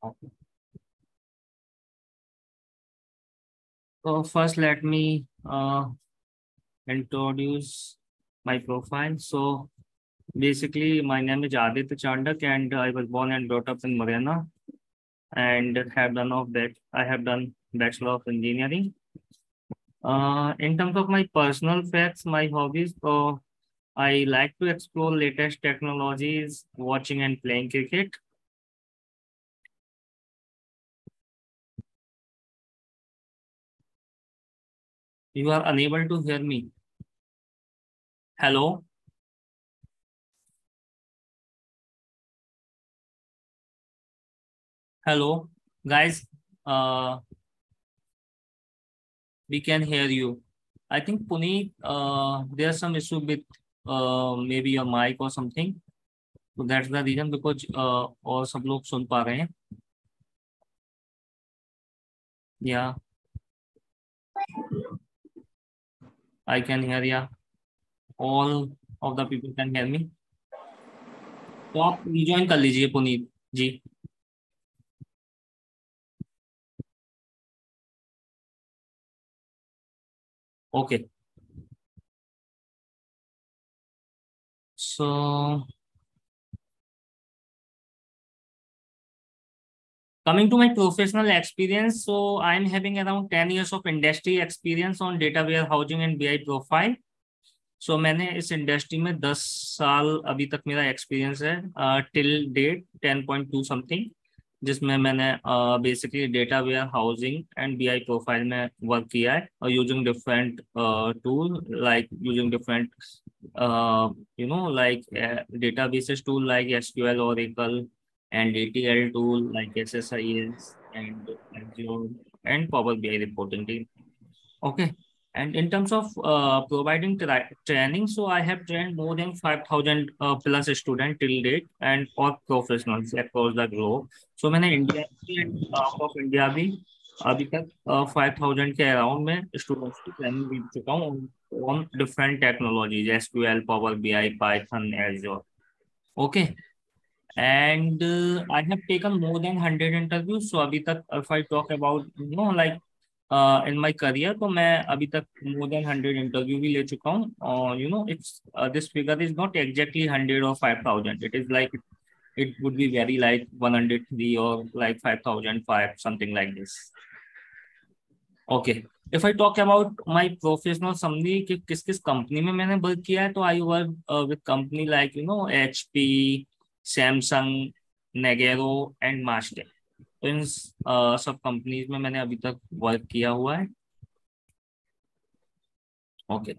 Okay. So first, let me introduce my profile. So basically, my name is Aditya Chandak, and I was born and brought up in Morena, and have done of that. I have done Bachelor of Engineering. In terms of my personal facts, my hobbies. So I like to explore latest technologies, watching and playing cricket. You are unable to hear me. Hello, hello, guys. Uh, we can hear you. I think Puneet, there's some issue with maybe your mic or something. So that's the reason because और सब लोग सुन पा रहे हैं. Yeah, I can hear ya. All of the people can hear me. तो आप rejoin कर लीजिए पुनीत जी. Okay. So coming to my professional experience, so I'm having around 10 years of industry experience on data warehousing and BI profile. So मैंने इस industry में 10 साल अभी तक मेरा एक्सपीरियंस है टिल डेट 10.2 समथिंग, जिसमें मैंने basically data warehousing and BI profile में वर्क किया है और using different tool like using different like databases tool like SQL, Oracle, and ETL tool like SSIS and Azure and Power BI reporting team. Okay. And in terms of providing training, so I have trained more than 5,000 plus students till date and all professionals across the globe. So मैंने India and out of India भी अभी तक 5,000 के around में students की training दे चुका हूँ on different technologies, SQL, Power BI, Python, Azure. Okay. And I have taken more than 100 interviews. So अभी तक if I talk about like in my career, तो मैं अभी तक more than 100 interview भी ले चुका हूँ और it's this figure is not exactly 100 or 5,000. It is like it would be very like 103 or like 5,005 something like this. Okay. If I talk about my professional summary कि किस किस company में मैंने वर्क किया है, तो I work with company like HP, Samsung, नेगेरो and Master. तो इन सब कंपनीज में मैंने अभी तक वर्क किया हुआ है. Okay.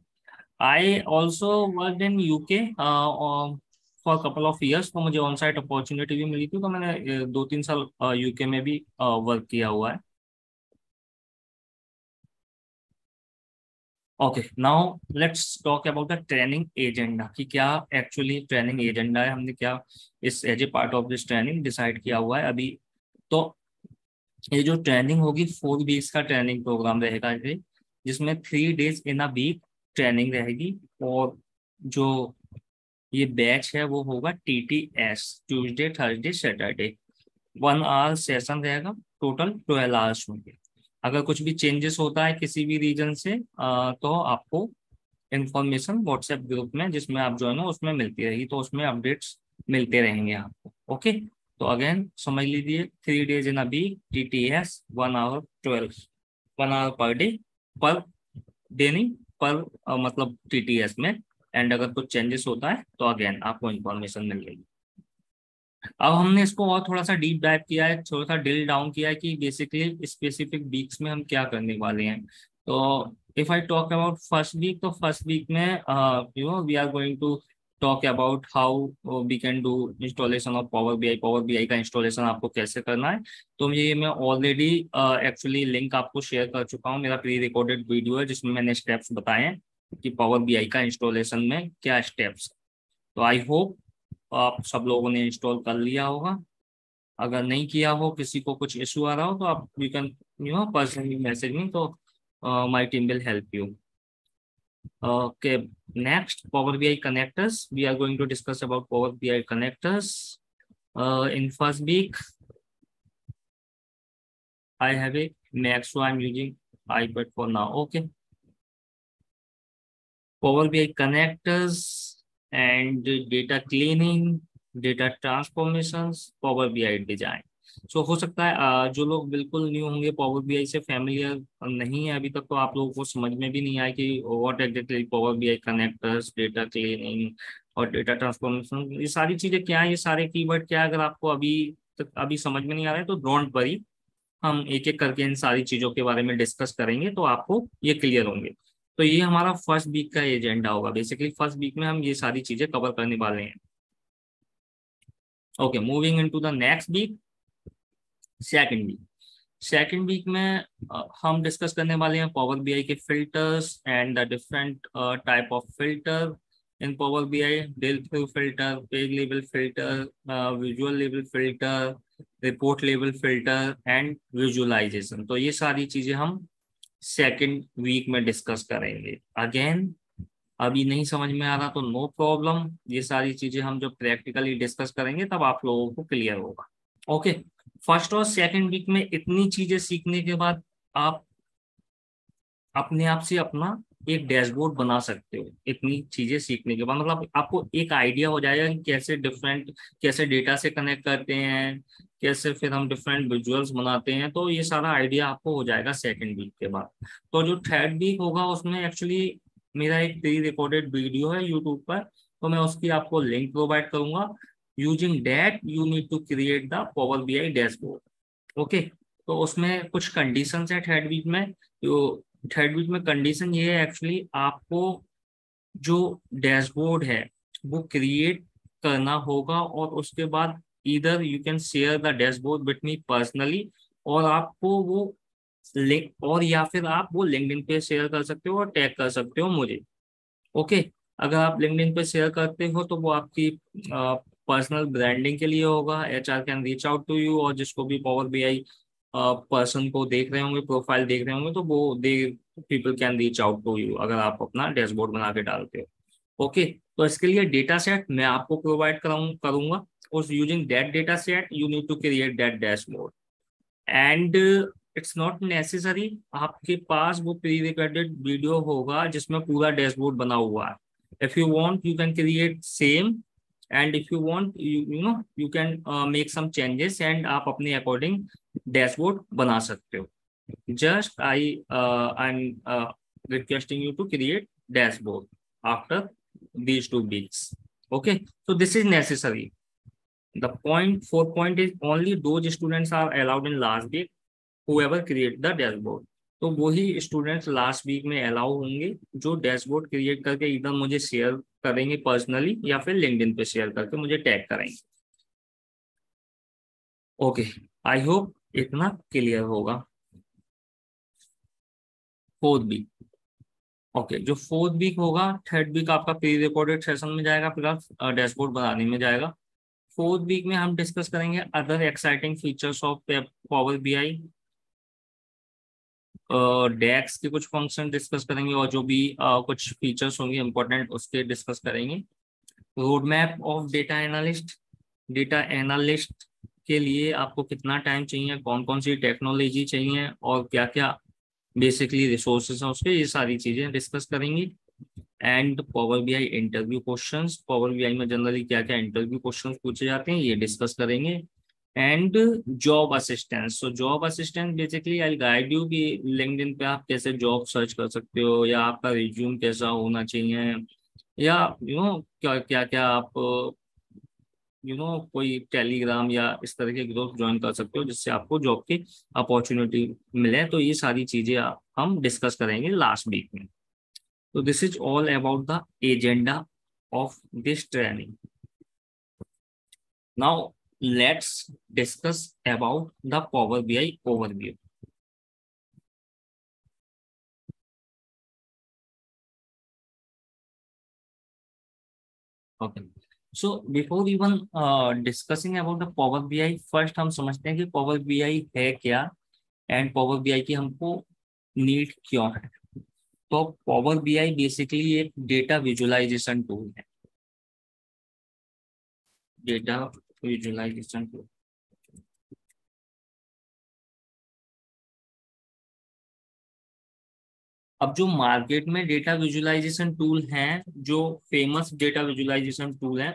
I also work in UK for couple of years. तो मुझे ऑन साइट अपॉर्चुनिटी भी मिली थी, तो मैंने 2-3 साल यूके में भी वर्क किया हुआ है. Okay. Now let's talk about the training agenda कि क्या एक्चुअली ट्रेनिंग एजेंडा है, हमने क्या इस as a part of this training decide किया हुआ है अभी. तो ये जो ट्रेनिंग होगी 4 वीक्स का ट्रेनिंग प्रोग्राम रहेगा ये, जिसमें 3 days in a week training रहेगी. और जो ये बैच है वो होगा TTS, Tuesday Thursday Saturday. 1 hour session रहेगा. टोटल 12 आवर्स होंगे. अगर कुछ भी चेंजेस होता है किसी भी रीजन से तो आपको इंफॉर्मेशन व्हाट्सएप ग्रुप में जिसमें आप ज्वाइन हो उसमें मिलती रहेगी. तो उसमें अपडेट्स मिलते रहेंगे आपको. ओके. तो अगेन समझ लीजिए 3 days in a week, TTS, 1 hour 12, 1 hour per day, per day नहीं पर मतलब TTS में. एंड अगर कुछ चेंजेस होता है तो अगेन आपको इन्फॉर्मेशन मिल जाएगी. अब हमने इसको और थोड़ा सा डीप डाइव किया है, थोड़ा सा डिल डाउन किया है कि बेसिकली स्पेसिफिक वीक्स में हम क्या करने वाले हैं. तो if I talk about first week, तो फर्स्ट वीक में we are going to talk about how we can do installation of power BI. Power BI का इंस्टॉलेशन आपको कैसे करना है, तो ये मैं ऑलरेडी एक्चुअली लिंक आपको शेयर कर चुका हूँ. मेरा प्री रिकॉर्डेड वीडियो है जिसमें मैंने स्टेप्स बताए हैं कि पावर बीआई का इंस्टॉलेशन में क्या स्टेप्स. तो आई होप आप सब लोगों ने इंस्टॉल कर लिया होगा. अगर नहीं किया हो, किसी को कुछ इशू आ रहा हो, तो आप you can personally message me, तो my team will help you. Okay. Next, Power BI connectors. We are going to discuss about Power BI connectors in first week. I have a Mac, so I'm using iPad for now. Okay. Power BI connectors and data cleaning, data transformations, Power BI design. सो हो सकता है जो लोग बिल्कुल new होंगे power BI से familiar नहीं है अभी तक, तो आप लोगों को समझ में भी नहीं आया कि what exactly power BI connectors, data cleaning और डेटा ट्रांसफॉर्मेशन, ये सारी चीजें क्या है, ये सारे कीवर्ड क्या है। अगर आपको अभी तक अभी समझ में नहीं आ रहा है तो डोंट वरी, हम एक एक करके इन सारी चीजों के बारे में डिस्कस करेंगे तो आपको ये क्लियर होंगे। तो ये हमारा फर्स्ट वीक का एजेंडा होगा। बेसिकली फर्स्ट वीक में हम ये सारी चीजें कवर करने वाले हैं। Okay, moving into the next week, second week. Second week में हम डिस्कस करने वाले हैं पावर बीआई के filters and the different type of filter in power BI, drill through filter, page level filter, visual level filter, report level filter and visualization. तो ये सारी चीजें हम सेकंड वीक में डिस्कस करेंगे। अगेन अभी नहीं समझ में आ रहा तो नो प्रॉब्लम, ये सारी चीजें हम जब प्रैक्टिकली डिस्कस करेंगे तब आप लोगों को क्लियर होगा। ओके, फर्स्ट और सेकंड वीक में इतनी चीजें सीखने के बाद आप अपने आप से अपना एक डैशबोर्ड बना सकते हो। इतनी चीजें सीखने के बाद मतलब आपको एक आइडिया हो जाएगा कि कैसे डेटा से कनेक्ट करते हैं, कैसे फिर हम डिफरेंट विजुअल्स बनाते हैं। तो ये सारा आइडिया आपको हो जाएगा सेकंड वीक के बाद। तो जो थर्ड वीक होगा उसमें एक्चुअली मेरा एक प्री रिकॉर्डेड वीडियो है यूट्यूब पर, तो मैं उसकी आपको लिंक प्रोवाइड करूंगा। Using that you need to create the power BI dashboard. Okay, तो उसमें कुछ कंडीशंस है थर्ड वीक में। तो थर्ड वीक में कंडीशन ये है एक्चुअली आपको जो डैशबोर्ड है वो क्रिएट करना होगा, और उसके बाद इधर you can share the dashboard with me personally, और आपको वो लिंक, और या फिर आप वो लिंक्डइन पे शेयर कर सकते हो और टैग कर सकते हो मुझे। ओके, अगर आप लिंक्डइन पे शेयर करते हो तो वो आपकी पर्सनल ब्रांडिंग के लिए होगा। HR can reach out to you, और जिसको भी पावर बीआई पर्सन को देख रहे होंगे, प्रोफाइल देख रहे होंगे, तो वो they people can reach out to you अगर आप अपना डैशबोर्ड बना के डालते हो। ओके, तो इसके लिए डेटा सेट मैं आपको प्रोवाइड करूंगा। उस using that data set you need to create that dashboard, and it's not necessary आपके पास वो प्री रिकॉर्डेड वीडियो होगा जिसमें पूरा डैशबोर्ड बना हुआ है। If you want you can create same, and if you want you know you can make some changes, and आप अपने अकॉर्डिंग डैशबोर्ड बना सकते हो। Just I am requesting you to create dashboard after these 2 weeks. Okay, so this is necessary. The point, 4 point is only those students are allowed in last week whoever create the dashboard. तो वही students last week में allow होंगे जो dashboard create करके इधर मुझे share करेंगे personally, या फिर लिंक्डइन पे शेयर करके मुझे टैग करेंगे। ओके, आई होप इतना क्लियर होगा। फोर्थ वीक, ओके, जो फोर्थ वीक होगा, थर्ड वीक आपका प्री रिकॉर्डेड सेशन में जाएगा प्लस डैशबोर्ड बनाने में जाएगा। फोर्थ वीक में हम डिस्कस करेंगे other exciting features of power BI, DAX के कुछ फंक्शन डिस्कस करेंगे, और जो भी कुछ फीचर्स होंगे इंपॉर्टेंट उसके डिस्कस करेंगे। Road map of data analyst, data analyst के लिए आपको कितना टाइम चाहिए, कौन कौन सी टेक्नोलॉजी चाहिए, और क्या क्या बेसिकली रिसोर्सेज हैं उसके, ये सारी चीजें डिस्कस करेंगे। And power BI interview questions, power BI में जनरली क्या क्या इंटरव्यू क्वेश्चंस पूछे जाते हैं ये डिस्कस करेंगे। And job assistance, so job assistant basically I guide you कि लिंक्डइन पे आप कैसे जॉब सर्च कर सकते हो, या आपका रिज्यूम कैसा होना चाहिए, या क्या क्या क्या आप कोई टेलीग्राम या इस तरह के ग्रुप ज्वाइन कर सकते हो जिससे आपको जॉब की अपॉर्चुनिटी मिले। तो ये सारी चीजें हम डिस्कस करेंगे लास्ट वीक में। So this is all about the agenda of this training. Now let's discuss about the Power BI overview. Okay. So before even discussing about the Power BI, first हम समझते हैं कि Power BI है क्या, and Power BI की हमको need क्यों है। तो Power BI बेसिकली एक डेटा विजुअलाइजेशन टूल है, डेटा विजुअलाइजेशन टूल। अब जो मार्केट में डेटा विजुअलाइजेशन टूल हैं, जो फेमस डेटा विजुअलाइजेशन टूल हैं,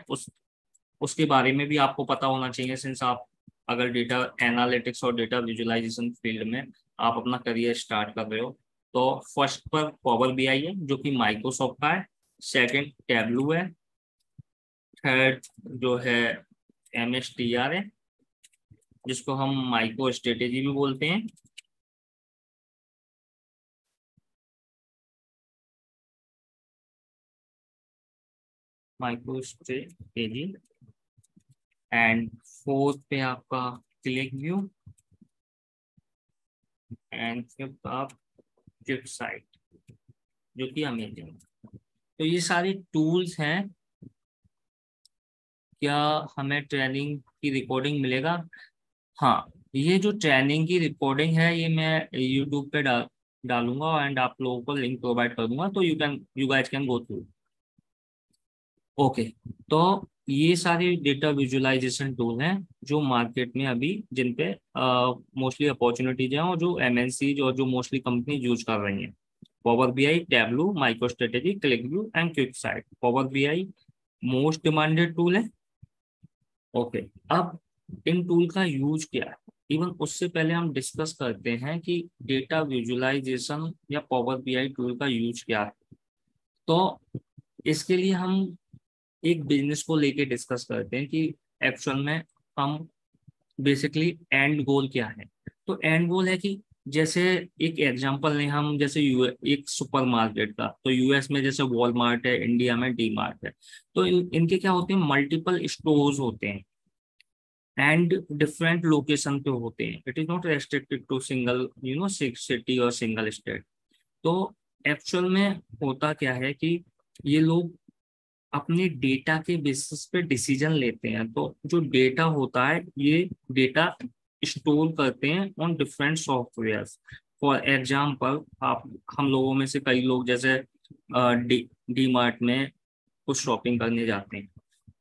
उसके बारे में भी आपको पता होना चाहिए, सिंस आप अगर डेटा एनालिटिक्स और डेटा विजुअलाइजेशन फील्ड में आप अपना करियर स्टार्ट कर रहे हो। तो फर्स्ट पर पावर बीआई है जो कि माइक्रोसॉफ्ट का है, सेकंड टैबलू है, थर्ड जो है एमएसटीआर है जिसको हम माइक्रो स्ट्रेटेजी भी बोलते हैं, माइक्रो स्ट्रेटेजी। एंड फोर्थ पे आपका क्लिक व्यू, एंड फिफ्थ आप क्लिक साइट जो कि अमेजिंग है। तो ये सारे टूल्स हैं। क्या हमें ट्रेनिंग की रिकॉर्डिंग मिलेगा? हाँ, ये जो ट्रेनिंग की रिकॉर्डिंग है ये मैं यूट्यूब पे डालूंगा एंड आप लोगों को लिंक प्रोवाइड कर दूंगा, तो you guys can go through. Okay. तो ये सारे डेटा विजुअलाइजेशन टूल हैं जो मार्केट में अभी जिन पे मोस्टली अपॉर्चुनिटीज हैं और जो एमएनसी और जो मोस्टली कंपनी यूज कर रही हैं। Power BI, tableau, micro strategy, click view and quick site. Power BI most demanded tool है। ओके। अब इन टूल का यूज क्या है, इवन उससे पहले हम डिस्कस करते हैं कि डेटा विजुअलाइजेशन या पावर बीआई टूल का यूज क्या है। तो इसके लिए हम एक बिजनेस को लेके डिस्कस करते हैं कि एक्चुअल में हम बेसिकली एंड गोल क्या है। तो एंड गोल है कि जैसे एक एग्जांपल लें हम, जैसे एक सुपर मार्केट का, तो यूएस में जैसे वॉलमार्ट है, इंडिया में डी मार्ट है। तो इनके क्या होते हैं, मल्टीपल स्टोर्स होते हैं एंड डिफरेंट लोकेशन पे होते हैं। It is not restricted to single city और सिंगल स्टेट। तो एक्चुअल में होता क्या है कि ये लोग अपने डेटा के बेसिस पे डिसीजन लेते हैं। तो जो डेटा होता है ये डेटा स्टोर करते हैं on different software. For example, आप हम लोगों में से कई लोग जैसे डी मार्ट में कुछ शॉपिंग करने जाते हैं।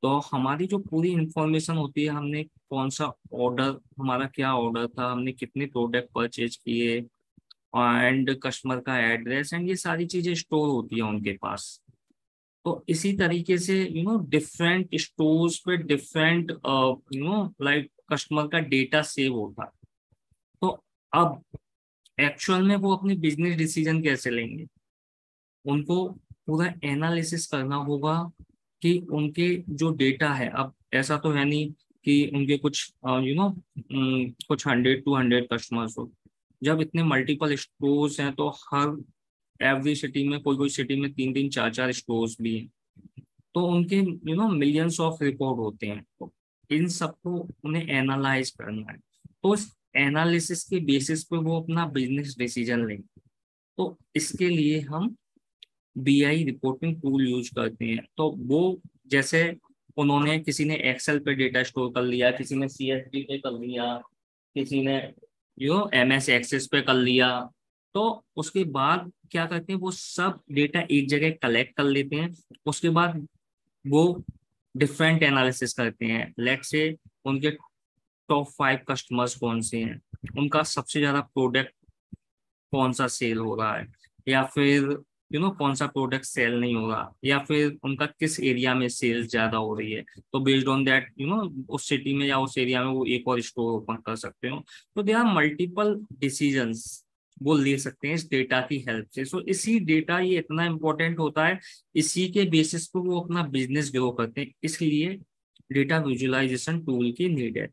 तो हमारी जो पूरी इंफॉर्मेशन होती है, हमने कौन सा ऑर्डर, हमारा क्या ऑर्डर था, हमने कितने प्रोडक्ट परचेज किए, एंड कस्टमर का एड्रेस एंड ये सारी चीजें स्टोर होती है उनके पास। तो इसी तरीके से डिफरेंट स्टोर्स पे डिफरेंट लाइक कस्टमर का डेटा सेव होता है। तो अब एक्चुअल में वो अपनी बिजनेस डिसीजन कैसे लेंगे, उनको पूरा एनालिसिस करना होगा कि उनके जो डेटा है, अब ऐसा तो है नहीं कि उनके कुछ कुछ 100 200 कस्टमर्स हो। जब इतने मल्टीपल स्टोर्स हैं तो हर एवरी सिटी में, कोई कोई सिटी में 3 3 4 4 स्टोर्स भी हैं। तो उनके मिलियंस ऑफ रिकॉर्ड होते हैं। तो इन सबको उन्हें एनालाइज करना है। तो इस एनालिसिस के बेसिस पे वो अपना बिजनेस डिसीजन लेंगे। तो इसके लिए हम बीआई रिपोर्टिंग टूल यूज करते हैं। तो वो जैसे उन्होंने, किसी ने एक्सेल पे डेटा स्टोर कर लिया, किसी ने सीएसवी पे कर लिया, किसी ने एमएस एक्सेस पे कर लिया। तो उसके बाद क्या करते हैं, वो सब डेटा एक जगह कलेक्ट कर लेते हैं। उसके बाद वो डिफरेंट एनालिसिस करते हैं। लेट से उनके टॉप 5 कस्टमर्स कौन से हैं, उनका सबसे ज्यादा प्रोडक्ट कौन सा सेल हो रहा है, या फिर कौन सा प्रोडक्ट सेल नहीं हो रहा, या फिर उनका किस एरिया में सेल्स ज्यादा हो रही है। तो बेस्ड ऑन दैट उस सिटी में या उस एरिया में वो एक और स्टोर ओपन कर सकते हो। तो दे आर मल्टीपल डिसीजंस वो ले सकते हैं इस डेटा की हेल्प से। सो इसी डेटा ये इतना इंपॉर्टेंट होता है, इसी के बेसिस पर वो अपना बिजनेस ग्रो करते हैं। इसलिए डेटा विजुअलाइजेशन टूल की नीड है।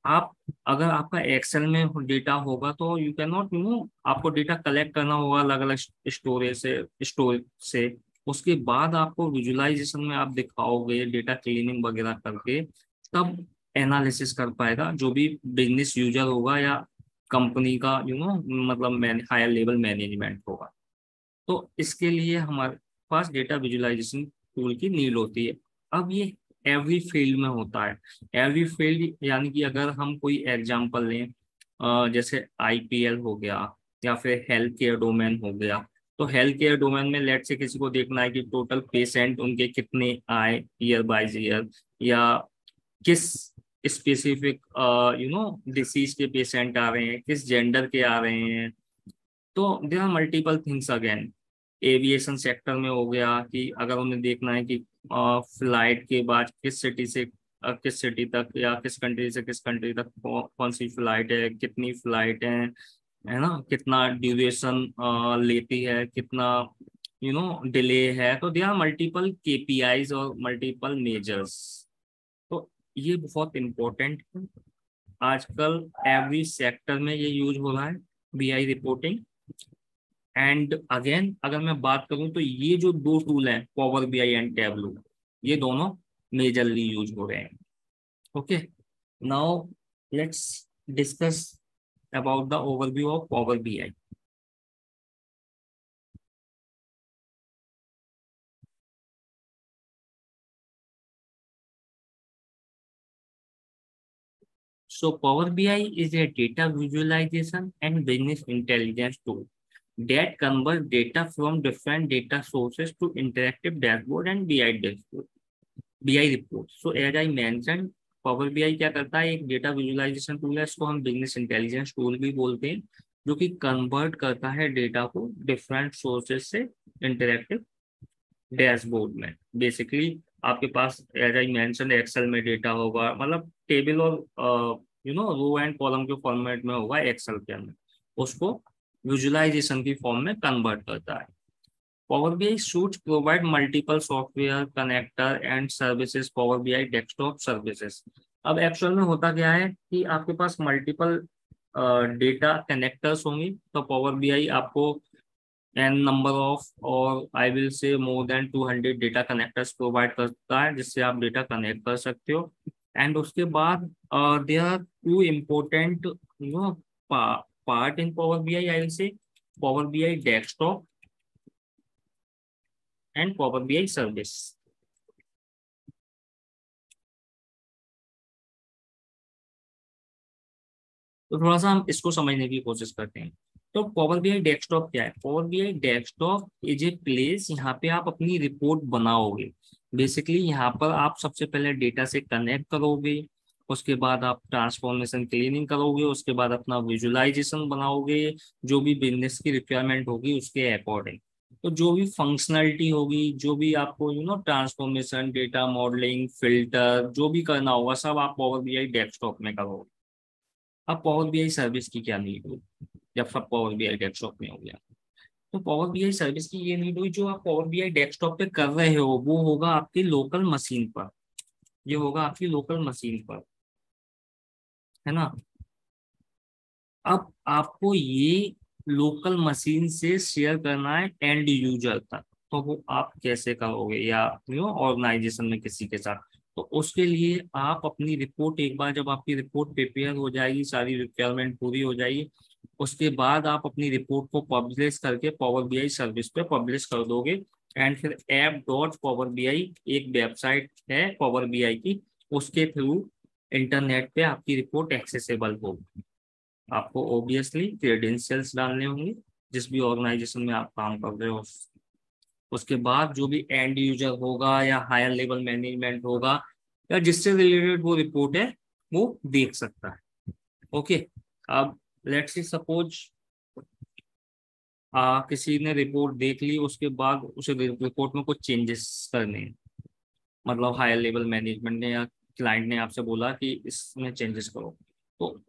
आप, अगर आपका एक्सेल में डेटा होगा तो यू कैन नॉट आपको डेटा कलेक्ट करना होगा अलग अलग स्टोर से। उसके बाद आपको विजुअलाइजेशन में आप दिखाओगे डेटा क्लीनिंग वगैरह करके, तब एनालिसिस कर पाएगा जो भी बिजनेस यूजर होगा या कंपनी का मतलब हायर लेवल मैनेजमेंट होगा। तो इसके लिए हमारे पास डेटा विजुअलाइजेशन टूल की नीड होती है। अब ये एवरी फील्ड में होता है। एवरी फील्ड यानी कि अगर हम कोई एग्जांपल लें, जैसे आईपीएल हो गया, या फिर हेल्थ केयर डोमेन हो गया। तो हेल्थ केयर डोमेन में लेट से किसी को देखना है कि टोटल पेशेंट उनके कितने आए ईयर बाय ईयर, या किस स्पेसिफिक डिसीज के पेशेंट आ रहे हैं, किस जेंडर के आ रहे हैं, तो there are multiple things again. Aviation sector में हो गया कि अगर उन्हें देखना है कि फ्लाइट के बाद किस सिटी से किस सिटी तक या किस कंट्री से किस कंट्री तक कौन सी फ्लाइट है, कितनी फ्लाइट है ना, कितना ड्यूरेशन लेती है, कितना डिले है। तो दे आर मल्टीपल केपीआईज और मल्टीपल मेजर्स। तो ये बहुत इंपॉर्टेंट है। आजकल एवरी सेक्टर में ये यूज हो रहा है, बीआई रिपोर्टिंग। एंड अगेन अगर मैं बात करूं तो ये जो दो टूल हैं, पावर बीआई एंड टैबलो, ये दोनों मेजरली यूज हो रहे हैं। Okay, now let's discuss about the overview of power BI. So Power BI is a data visualization and business intelligence tool that converts data from different data sources to interactive dashboard and BI dashboard, BI report. So as I mentioned, Power BI क्या करता है, एक data visualisation tool है, इसको हम business intelligence tool भी बोलते हैं, जो कि कन्वर्ट करता है डेटा को डिफरेंट सोर्सेज से इंटरेक्टिव डैशबोर्ड में। बेसिकली आपके पास एज आई मेंशन एक्सेल में डेटा होगा, मतलब टेबल और रो एंड कॉलम के फॉर्मेट में होगा एक्सेल के अंदर, उसको विजुअलाइजेशन की फॉर्म में कन्वर्ट करता है। Power BI suit provide multiple software connector and services, power BI desktop services. अब एक्चुअल में होता क्या है कि आपके पास मल्टीपल डेटा कनेक्टर्स होंगे, तो पावर बीआई आपको एन नंबर ऑफ और आई विल से more than 200 data connectors provide करता है, जिससे आप डेटा कनेक्ट कर सकते हो। एंड उसके बाद there are two important part in power BI, I will say power BI desktop and power BI service. तो थोड़ा सा हम इसको समझने की कोशिश करते हैं। तो पावर बीआई डेस्कटॉप क्या है? Power BI desktop is a place, यहाँ पे आप अपनी रिपोर्ट बनाओगे। बेसिकली यहाँ पर आप सबसे पहले डेटा से कनेक्ट करोगे, उसके बाद आप ट्रांसफॉर्मेशन क्लीनिंग करोगे, उसके बाद अपना विजुअलाइजेशन बनाओगे, जो भी बिजनेस की रिक्वायरमेंट होगी उसके अकॉर्डिंग। तो जो भी फंक्शनैलिटी होगी, जो भी आपको ट्रांसफॉर्मेशन, डेटा मॉडलिंग, फिल्टर जो भी करना होगा, सब आप पावर बीआई डेस्कटॉप में करोगे। अब पावर बीआई सर्विस की क्या नीड होगी जब सब पावर बीआई डेस्कटॉप में हो गया? तो पावर बीआई सर्विस की ये नीड हुई, जो आप पावर बीआई डेस्कटॉप पे कर रहे हो वो होगा आपकी लोकल मशीन पर, ये होगा आपकी लोकल मशीन पर, है ना। अब आपको ये लोकल मशीन से शेयर करना है एंड यूजर तक, तो वो आप कैसे करोगे, या ऑर्गेनाइजेशन में किसी के साथ? तो उसके लिए आप अपनी रिपोर्ट, एक बार जब आपकी रिपोर्ट प्रिपेयर हो जाएगी, सारी रिक्वायरमेंट पूरी हो जाएगी, उसके बाद आप अपनी रिपोर्ट को पब्लिश करके पावर बीआई सर्विस पे पब्लिश कर दोगे। एंड फिर ऐप डॉट पावर बीआई एक वेबसाइट है पावर बीआई की, उसके थ्रू इंटरनेट पे आपकी रिपोर्ट एक्सेसिबल होगी। आपको ऑब्वियसली क्रेडेंशियल्स डालने होंगे जिस भी ऑर्गेनाइजेशन में आप काम कर रहे हो। उसके बाद जो भी एंड यूजर होगा या हायर लेवल मैनेजमेंट होगा या जिससे रिलेटेड वो रिपोर्ट है, वो देख सकता है। ओके, अब लेट्स सी सपोज किसी ने रिपोर्ट देख ली, उसके बाद उस रिपोर्ट में कुछ चेंजेस करने हैं, मतलब हायर लेवल मैनेजमेंट ने या क्लाइंट ने आपसे बोला कि इसमें चेंजेस करो। तो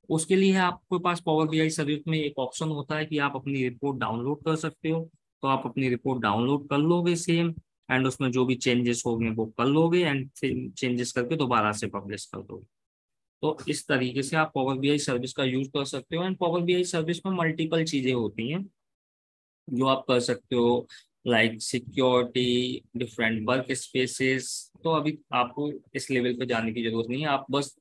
उसके लिए आपके पास पावर बीआई सर्विस में एक ऑप्शन होता है कि आप अपनी रिपोर्ट डाउनलोड कर सकते हो। तो आप अपनी रिपोर्ट डाउनलोड कर लोगे सेम, एंड उसमें जो भी चेंजेस होंगे वो कर लोगे, एंड फिर चेंजेस करके दोबारा से पब्लिश कर दोगे। तो इस तरीके से आप पावर बीआई सर्विस का यूज कर सकते हो। एंड पावर बीआई सर्विस में मल्टीपल चीजें होती हैं जो आप कर सकते हो, like security, different work spaces. तो अभी आपको इस लेवल पे जाने की जरूरत नहीं है, आप बस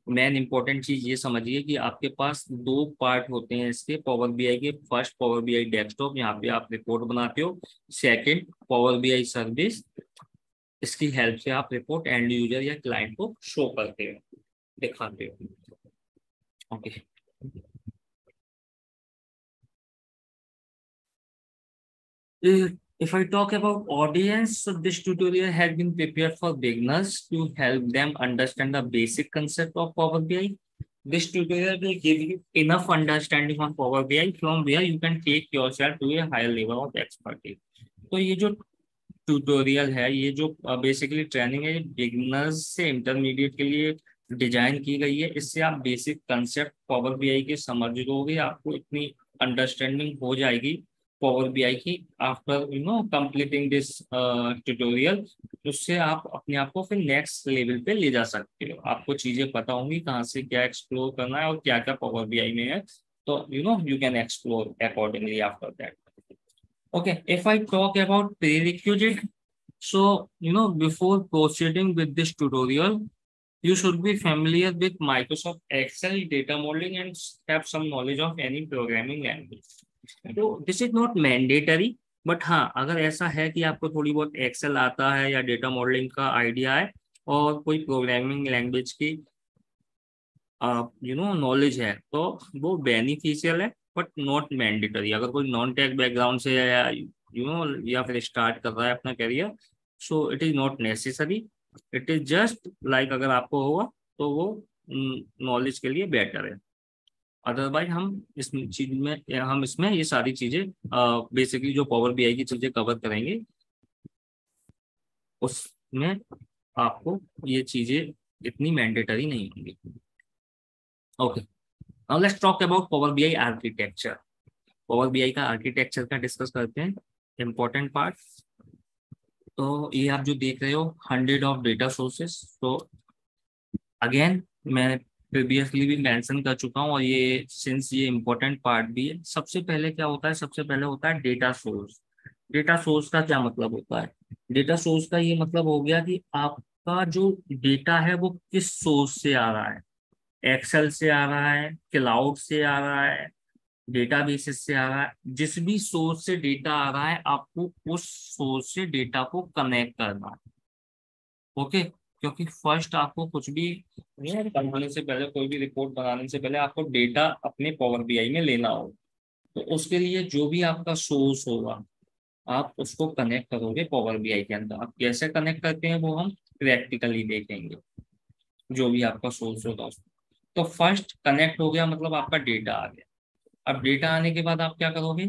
मेन इंपॉर्टेंट चीज ये समझिए कि आपके पास दो पार्ट होते हैं इसके पावर बीआई के। फर्स्ट पावर बीआई डेस्कटॉप, यहाँ पे आप रिपोर्ट बनाते हो। सेकंड पावर बीआई सर्विस, इसकी हेल्प से आप रिपोर्ट एंड यूजर या क्लाइंट को शो करते हो, दिखाते हो। Okay, if I talk about audience, so this tutorial has been prepared for beginners to help them understand the basic concept of Power BI. This tutorial will give you enough understanding on Power BI from where you can take yourself to a higher level of expertise. तो ये जो tutorial है, ये जो basically training है, beginners से intermediate के लिए डिजाइन की गई है। इससे आप बेसिक कंसेप्ट पावर बीआई के समझ लोगे, आपको इतनी अंडरस्टैंडिंग हो जाएगी पावर बीआई की आफ्टर कंप्लीटिंग दिस ट्यूटोरियल। उससे आप अपने आप को फिर नेक्स्ट लेवल पे ले जा सकते हो। आपको चीजें पता होंगी कहाँ से क्या एक्सप्लोर करना है और क्या क्या पावर बीआई में है। तो you can explore accordingly after that. Okay, if I talk about prerequisite, so before proceeding with this tutorial, you should be familiar with Microsoft Excel, data modeling, and have some knowledge of any programming language. So this is not mandatory, but हाँ, अगर ऐसा है कि आपको थोड़ी बहुत Excel आता है या डेटा मॉडलिंग का आइडिया है और कोई प्रोग्रामिंग लैंग्वेज की नॉलेज है, तो वो बेनिफिशियल है बट नॉट मैंडेटरी। अगर कोई नॉन टेक बैकग्राउंड से या फिर स्टार्ट कर रहा है अपना career, so it is not necessary. It is just like अगर आपको होगा तो वो नॉलेज के लिए बेटर है। अदरवाइज हम इसमें ये सारी चीजें बेसिकली जो पावर बीआई की चीजें कवर करेंगे उसमें आपको ये चीजें इतनी मैंडेटरी नहीं होंगी। Okay, now let's talk about power BI architecture. Power BI का आर्किटेक्चर का डिस्कस करते हैं, इंपॉर्टेंट पार्ट। तो ये आप जो देख रहे हो 100 ऑफ डेटा सोर्सेस, तो अगेन मैं प्रीवियसली भी मेंशन कर चुका हूँ और ये सिंस ये इंपॉर्टेंट पार्ट भी है। सबसे पहले क्या होता है, सबसे पहले होता है डेटा सोर्स। डेटा सोर्स का क्या मतलब होता है? डेटा सोर्स का ये मतलब हो गया कि आपका जो डेटा है वो किस सोर्स से आ रहा है। एक्सेल से आ रहा है, क्लाउड से आ रहा है, डेटाबेसेस से आ रहा है। जिस भी सोर्स से डेटा आ रहा है आपको उस सोर्स से डेटा को कनेक्ट करना है। ओके, क्योंकि फर्स्ट आपको कुछ भी बनाने से पहले, कोई भी रिपोर्ट बनाने से पहले आपको डेटा अपने पावर बीआई में लेना होगा। तो उसके लिए जो भी आपका सोर्स होगा आप उसको कनेक्ट करोगे पावर बीआई के अंदर। आप कैसे कनेक्ट करते हैं वो हम प्रैक्टिकली देखेंगे, जो भी आपका सोर्स होगा उसको। तो फर्स्ट कनेक्ट हो गया, मतलब आपका डेटा आ गया। अब डेटा आने के बाद आप क्या करोगे,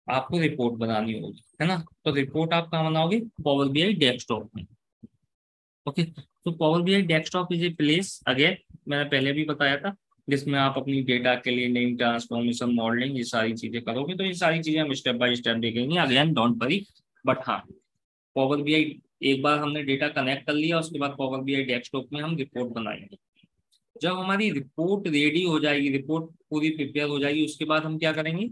आपको रिपोर्ट बनानी होगी, है ना। तो रिपोर्ट आप कहाँ बनाओगे, पावर बीआई डेस्कटॉप में। ओके, तो Power BI desktop is a place, again मैंने पहले भी बताया था, जिसमें आप अपनी डेटा के लिए नेम ट्रांसफॉर्मेशन, मॉडलिंग, ये सारी चीजें करोगे। तो ये सारी चीजें हम स्टेप बाय स्टेप देखेंगे, अगेन डोंट वरी। बट हाँ, पावर बीआई एक बार हमने डेटा कनेक्ट कर लिया, उसके बाद पावर बीआई डेस्कटॉप में हम रिपोर्ट बनाएंगे। जब हमारी रिपोर्ट रेडी हो जाएगी, रिपोर्ट पूरी प्रिपेयर हो जाएगी, उसके बाद हम क्या करेंगे,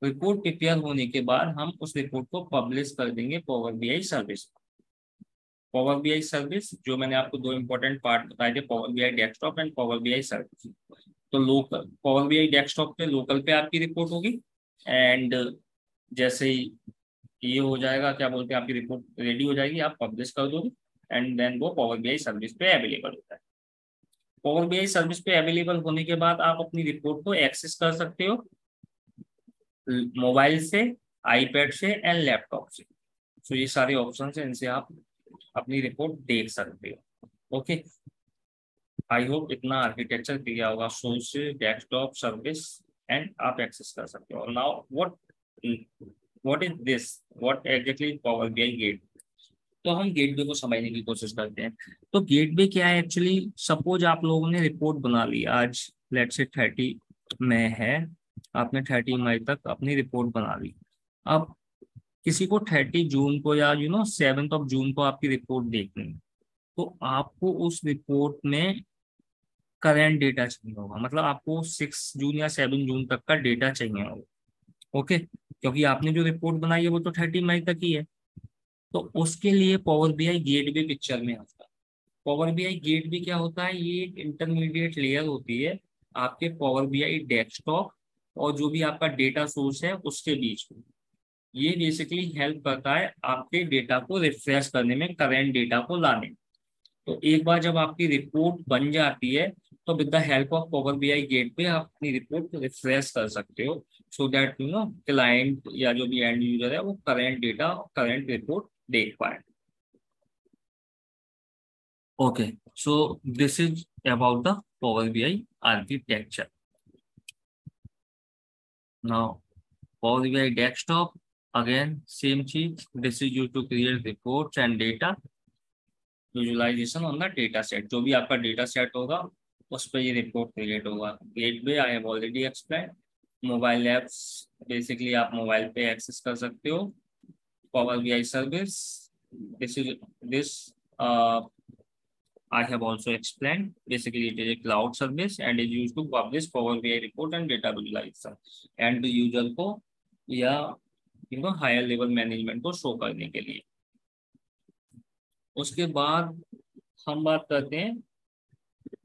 रिपोर्ट प्रिपेयर होने के बाद हम उस रिपोर्ट को पब्लिश कर देंगे power BI service. Power BI service जो मैंने आपको दो इंपॉर्टेंट पार्ट बताए थे, power BI desktop and power BI service. तो लोकल पावर बीआई डेस्कटॉप पे लोकल पे आपकी रिपोर्ट होगी, एंड जैसे ही ये हो जाएगा, क्या बोलते हैं, आपकी रिपोर्ट रेडी हो जाएगी, आप पब्लिश कर दोगे, एंड देन वो पावर बीआई सर्विस पे अवेलेबल होता है। पावर बीआई सर्विस पे अवेलेबल होने के बाद आप अपनी रिपोर्ट को एक्सेस कर सकते हो मोबाइल से, आईपैड से एंड लैपटॉप से। तो ये सारे ऑप्शन है, इनसे आप अपनी रिपोर्ट देख सकते हो। ओके, आई होप इतना आर्किटेक्चर क्लियर होगा, सोर्स, डेस्कटॉप, सर्विस, एंड आप एक्सेस कर सकते हो। Now what is this, what exactly power BI gate. तो हम गेटवे को समझने की कोशिश करते हैं। तो गेटवे क्या है एक्चुअली, सपोज आप लोगों ने रिपोर्ट बना ली आज, लेट्स से 30 में है, आपने 30 मई तक अपनी रिपोर्ट बना ली। अब किसी को 30 जून को या 7 ऑफ जून को आपकी रिपोर्ट देखनी है, तो आपको उस रिपोर्ट में करेंट डेटा चाहिए होगा, मतलब आपको 6 जून या 7 जून तक का डेटा चाहिए होगा। ओके, क्योंकि आपने जो रिपोर्ट बनाई है वो तो 30 मई तक ही है। तो उसके लिए पावर बीआई गेटवे पिक्चर में आता है। पावर बीआई गेटवे क्या होता है, ये एक इंटरमीडिएट लेयर होती है आपके पावर बीआई डेस्कटॉप और जो भी आपका डेटा सोर्स है उसके बीच में। ये बेसिकली हेल्प करता है आपके डेटा को रिफ्रेश करने में, करेंट डेटा को लाने में। तो एक बार जब आपकी रिपोर्ट बन जाती है तो with the help of power BI gateway आप अपनी रिपोर्ट को रिफ्रेश कर सकते हो, सो दैट क्लाइंट या जो भी एंड यूजर है वो करेंट डेटा, करेंट रिपोर्ट देख पाए। Okay, so this is about the Power BI architecture. Now, Power BI desktop, again, same cheese. This is used to create reports and data visualization on the data set. जो भी आपका data set होगा उस पर ये report create होगा. Gateway I have already explain. Mobile apps, basically आप mobile पे एक्सेस कर सकते हो. Power BI service, this I have also explained. Basically, it is a cloud service and is used to publish Power BI report and data visualization and the user को या higher level management को show करने के लिए. उसके बाद हम बात करते हैं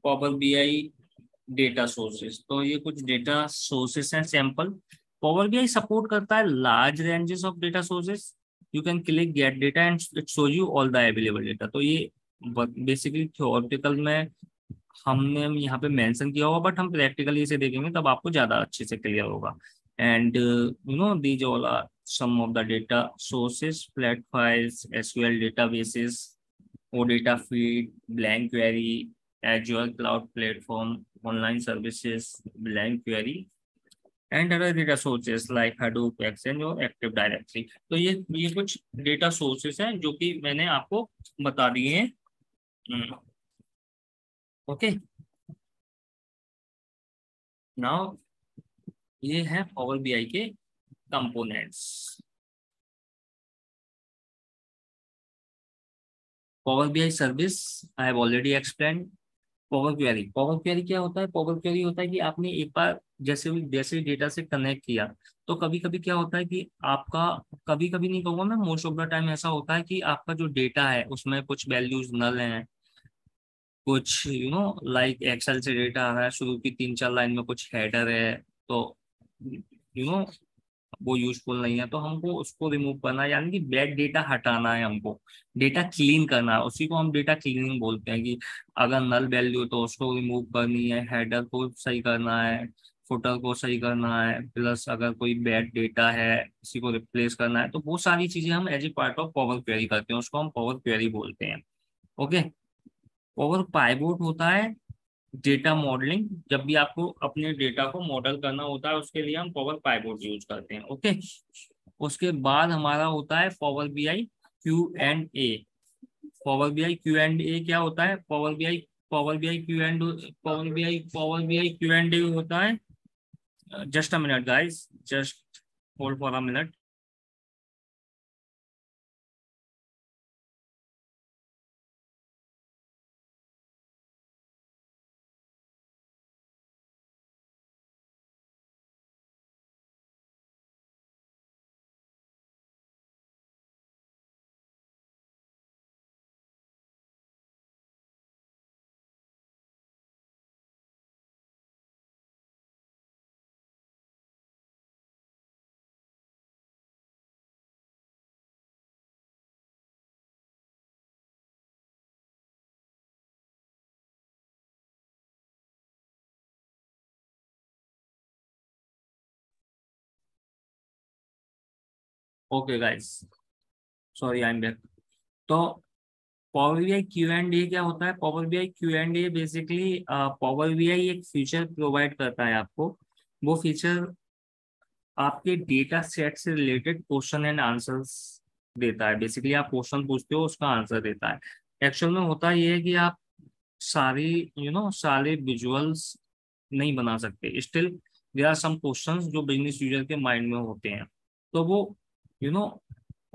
पावर बीआई डेटा सोर्सेस. तो ये कुछ डेटा सोर्सेस हैं सैंपल. पावर बीआई सपोर्ट करता है large ranges of data sources. You can click gate data and it shows you all the available data. तो ये बेसिकली थ्योरेटिकल में हमने यहाँ पे मेंशन किया होगा, बट हम प्रैक्टिकली इसे देखेंगे तब आपको ज्यादा अच्छे से क्लियर होगा. And these all are some of the data sources: flat files, SQL databases, OData feed, blank query, Azure cloud platform, online services, blank query, and other data sources like Hadoop, Exchange और Active Directory. तो ये कुछ data sources हैं जो कि मैंने आपको बता दिए हैं. ओके, नाउ ये है पावर बीआई के components. Power BI service I have already explain. Power query क्या होता है? पावर क्वेरी होता है कि आपने एक बार जैसे डेटा से कनेक्ट किया तो कभी कभी क्या होता है कि आपका, कभी कभी नहीं कहूँगा मैं, मोस्ट ऑफ द टाइम ऐसा होता है कि आपका जो डेटा है उसमें कुछ वैल्यूज नल हैं, कुछ लाइक एक्सेल से डेटा आ रहा है, शुरू की 3-4 लाइन में कुछ हेडर है, तो यू नो वो यूजफुल नहीं है. तो हमको उसको रिमूव करना है, यानी कि बैड डेटा हटाना है, हमको डेटा क्लीन करना है. उसी को हम डेटा क्लीनिंग बोलते हैं कि अगर नल वैल्यू तो उसको रिमूव करनी है, हेडर को सही करना है, फुटर को सही करना है, प्लस अगर कोई बैड डेटा है उसी को रिप्लेस करना है. तो वो सारी चीजें हम as a part of power query करते हैं, उसको हम पावर क्वेरी बोलते हैं. ओके. पावर पाइवोट होता है डेटा मॉडलिंग. जब भी आपको अपने डेटा को मॉडल करना होता है उसके लिए हम पावर पाइवोट यूज करते हैं. ओके. उसके बाद हमारा होता है power BI Q&A. Power BI क्या होता है? पावर बीआई Q&A होता है. Just a minute guys, just hold for a minute. Okay guys, sorry, I am back. तो पावर बीआई Q&A क्या होता है? Power BI Q&A basically power BI एक फीचर प्रोवाइड करता है आपको. वो फीचर आपके डेटा सेट से रिलेटेड क्वेश्चन एंड आंसर्स देता है. बेसिकली आप क्वेश्चन पूछते हो, उसका आंसर देता है. एक्चुअल में होता ये है कि आप सारी सारे विजुअल्स नहीं बना सकते. Still there are some questions जो बिजनेस यूजर के माइंड में होते हैं, तो वो you know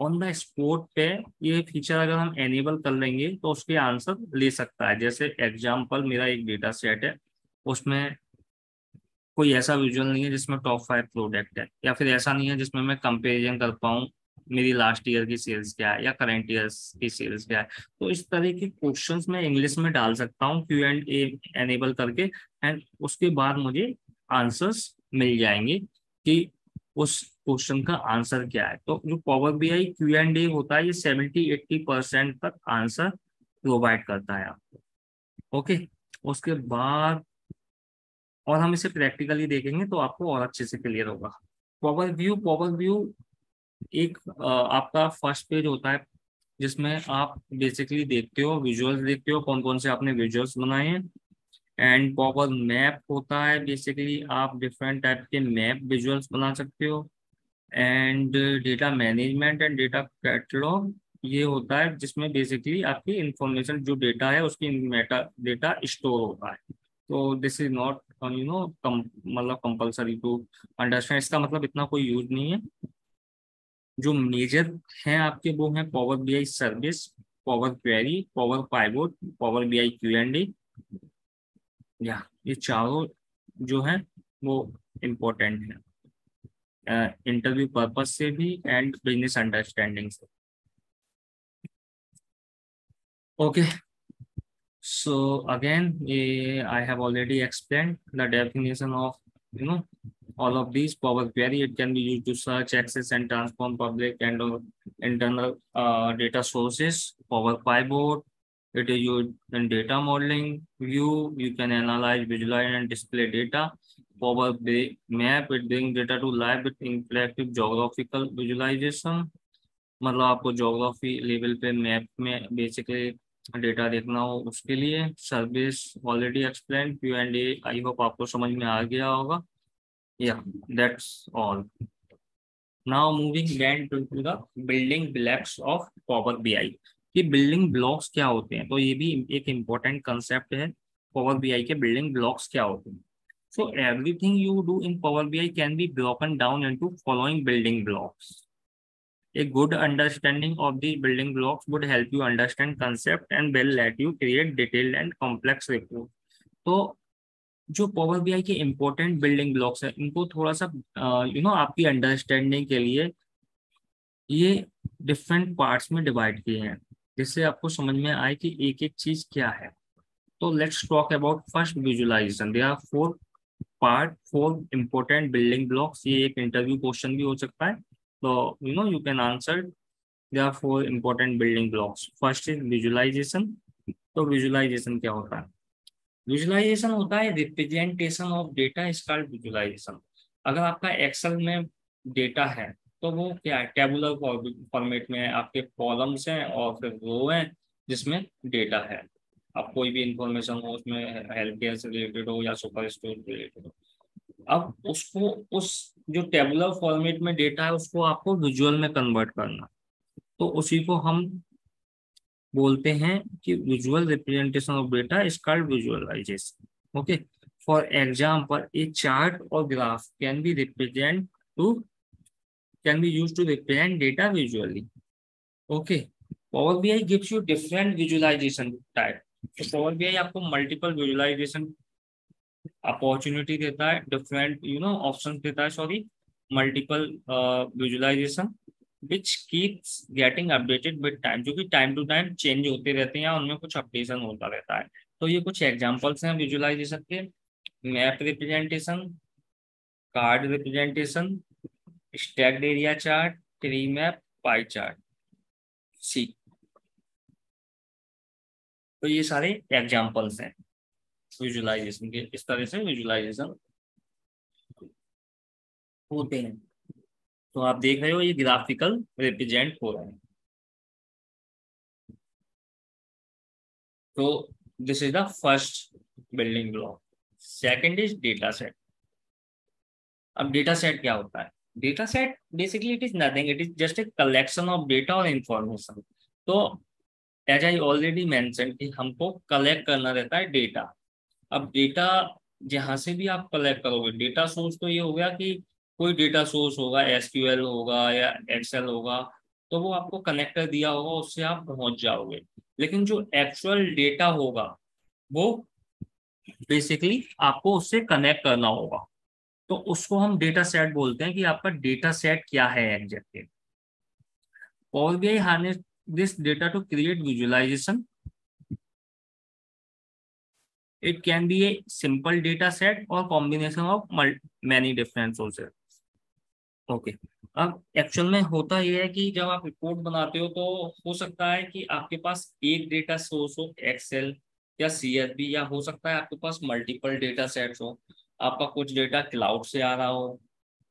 on the spot पे ये फीचर अगर हम एनेबल कर लेंगे तो उसके आंसर ले सकता है. जैसे एग्जांपल, मेरा एक डेटा सेट है, उसमें कोई ऐसा विजुअल नहीं है जिसमें टॉप 5 प्रोडक्ट है, या फिर ऐसा नहीं है जिसमें मैं कंपेरिजन कर पाऊँ मेरी लास्ट ईयर की सेल्स क्या है या करंट ईयर की सेल्स क्या है. तो इस तरह के क्वेश्चंस मैं इंग्लिश में डाल सकता हूँ Q&A एनेबल करके, एंड उसके बाद मुझे आंसर्स मिल जाएंगे कि उस क्वेश्चन का आंसर क्या है. तो जो पावर बीआई Q&A होता है ये 70-80% तक आंसर प्रोवाइड करता है आपको. ओके. उसके बाद और हम इसे प्रैक्टिकली देखेंगे तो आपको और अच्छे से क्लियर होगा. पावर व्यू एक आपका फर्स्ट पेज होता है जिसमें आप बेसिकली देखते हो, विजुअल्स देखते हो, कौन कौन से आपने विजुअल्स बनाए हैं. एंड पावर मैप होता है बेसिकली आप डिफरेंट टाइप के मैप विजुअल्स बना सकते हो। And data management and data catalogue ये होता है जिसमें बेसिकली आपकी इंफॉर्मेशन जो डेटा है उसकी मेटा डेटा स्टोर होता है। तो दिस इज नॉट मतलब कंपलसरी टू अंडरस्टैंड, इसका मतलब इतना कोई यूज नहीं है। जो मेजर हैं आपके वो हैं power BI service, Power Query, Power Pivot, Power BI Q and A. या ये चारों जो हैं वो इम्पोर्टेंट है इंटरव्यू पर्पस से भी एंड बिजनेस अंडरस्टैंडिंग से। Okay, so again, I have already explained the definition of all of these. Power Query, it can be used to search, access, and transform public and internal data sources. Power Pivot, it is used in data modeling. View, you can analyze, visualize, and display data. Power Map, it brings data to life with interactive geographical visualization. मतलब आपको geography level पे map में basically data देखना हो उसके लिए। Service already explain, Q and A I hope आपको समझ में आ गया होगा। या that's all. Now moving then to the building blocks of power BI. कि बिल्डिंग ब्लॉक्स क्या होते हैं, तो ये भी एक इम्पोर्टेंट कंसेप्ट है। पावर बीआई के बिल्डिंग ब्लॉक्स क्या होते हैं? So everything you do in power BI can be broken down into following building blocks. A good understanding of the building blocks would help you understand concept and will let you create detailed and complex report. तो जो power BI के important building blocks है इनको थोड़ा सा आपकी understanding के लिए ये डिफरेंट पार्ट्स में डिवाइड किए हैं जिससे आपको समझ में आए कि एक एक चीज क्या है। तो let's talk about first visualization. There are four important building blocks. ये एक इंटरव्यू क्वेश्चन भी हो सकता है, तो you can answer. there are four important building blocks. First is visualization. तो visualization क्या होता है? Visualization होता है representation of data is called visualization. अगर आपका एक्सेल में डेटा है तो वो क्या है, टेबुलर फॉर्मेट में है, आपके कॉलम्स हैं और फिर रो हैं जिसमें डेटा है। आप कोई भी इंफॉर्मेशन हो उसमें हेल्थ केयर से रिलेटेड हो या सुपर स्टोर रिलेटेड हो, अब उसको उस जो टेबुलर फॉर्मेट में डेटा है उसको आपको विजुअल में कन्वर्ट करना, तो उसी को हम बोलते हैं कि visual representation of data is called visualisation. Okay, for example a chart और graph can be used to represent data visually. Okay, Power BI gives you different visualisation type. तो पावर बीआई आपको मल्टीपल विजुअलाइजेशन अपॉर्चुनिटी देता है, different option देता है, sorry, multiple visualisation which keeps getting updated with time, जो कि time to time change होते रहते हैं, उनमें कुछ अपडेशन होता रहता है। तो ये कुछ एग्जांपल्स हैं विजुअलाइजेशन के। Map representation, card representation, stacked area chart, tree map, pie chart, सी। तो ये सारे एग्जांपल्स हैं विजुअलाइजेशन के। इस तरह से विजुअलाइजेशन होते हैं। तो आप देख रहे हो ये ग्राफिकल रिप्रेजेंट हो रहे हैं। तो this is the first building block. Second is data set. अब डेटा सेट क्या होता है? Data set basically it is nothing, it is just a collection of data और इंफॉर्मेशन। तो एज आई ऑलरेडी मेंशन कि हमको कलेक्ट करना रहता है डेटा। अब डेटा जहां से भी आप कलेक्ट करोगे, डेटा सोर्स तो ये हो गया कि कोई डेटा सोर्स होगा, एसक्यूएल होगा या एक्सेल होगा, तो वो आपको कनेक्टर दिया होगा, उससे आप पहुंच जाओगे। लेकिन जो एक्चुअल डेटा होगा वो बेसिकली आपको उससे कनेक्ट करना होगा, तो उसको हम डेटा सेट बोलते हैं कि आपका डेटा सेट क्या है exactly. Power BI harness this data to create visualization. It can be a simple data set or combination of many different sources. Okay, अब एक्चुअल में होता यह है कि जब आप रिपोर्ट बनाते हो तो हो सकता है कि आपके पास एक डेटा सोर्स हो, एक्सेल या सीएसवी, या हो सकता है आपके पास मल्टीपल डेटा सेट्स हो। आपका कुछ डेटा क्लाउड से आ रहा हो,